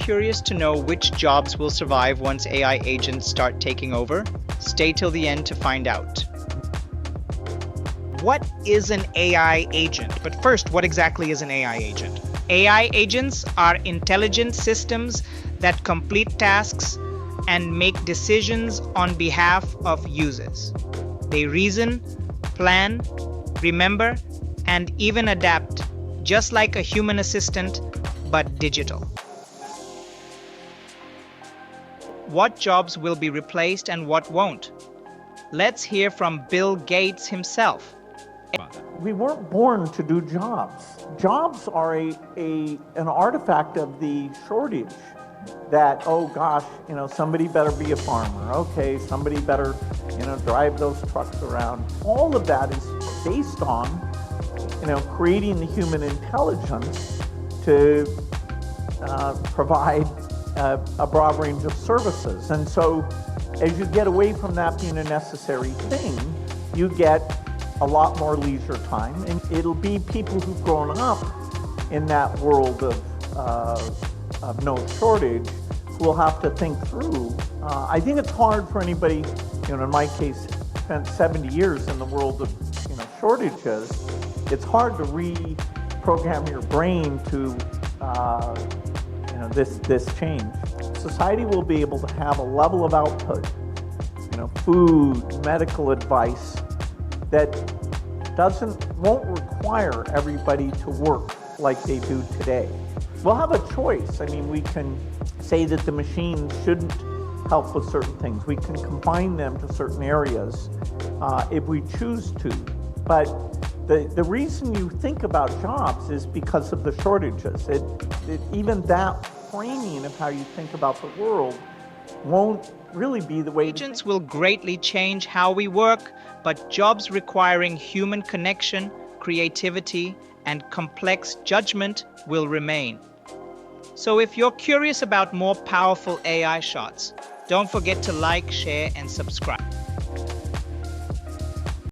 curious to know which jobs will survive once AI agents start taking over? Stay till the end to find out. What is an AI agent? But first, what exactly is an AI agent? AI agents are intelligent systems that complete tasks and make decisions on behalf of users. They reason, plan, remember, and even adapt, just like a human assistant, but digital. What jobs will be replaced and what won't? Let's hear from Bill Gates himself. We weren't born to do jobs. Jobs are an artifact of the shortage that, oh gosh, somebody better be a farmer. Okay, somebody better, drive those trucks around. All of that is based on, creating the human intelligence to provide a broad range of services. And so as you get away from that being a necessary thing, you get a lot more leisure time, and it'll be people who've grown up in that world of no shortage who will have to think through. I think it's hard for anybody, in my case, spent 70 years in the world of shortages. It's hard to reprogram your brain to this change. Society will be able to have a level of output, food, medical advice, that won't require everybody to work like they do today. We'll have a choice. We can say that the machines shouldn't help with certain things. We can combine them to certain areas if we choose to. But the reason you think about jobs is because of the shortages. Even that framing of how you think about the world won't really be the way. Agents will greatly change how we work, but jobs requiring human connection, creativity, and complex judgment will remain. So if you're curious about more powerful AI shots, don't forget to like, share, and subscribe.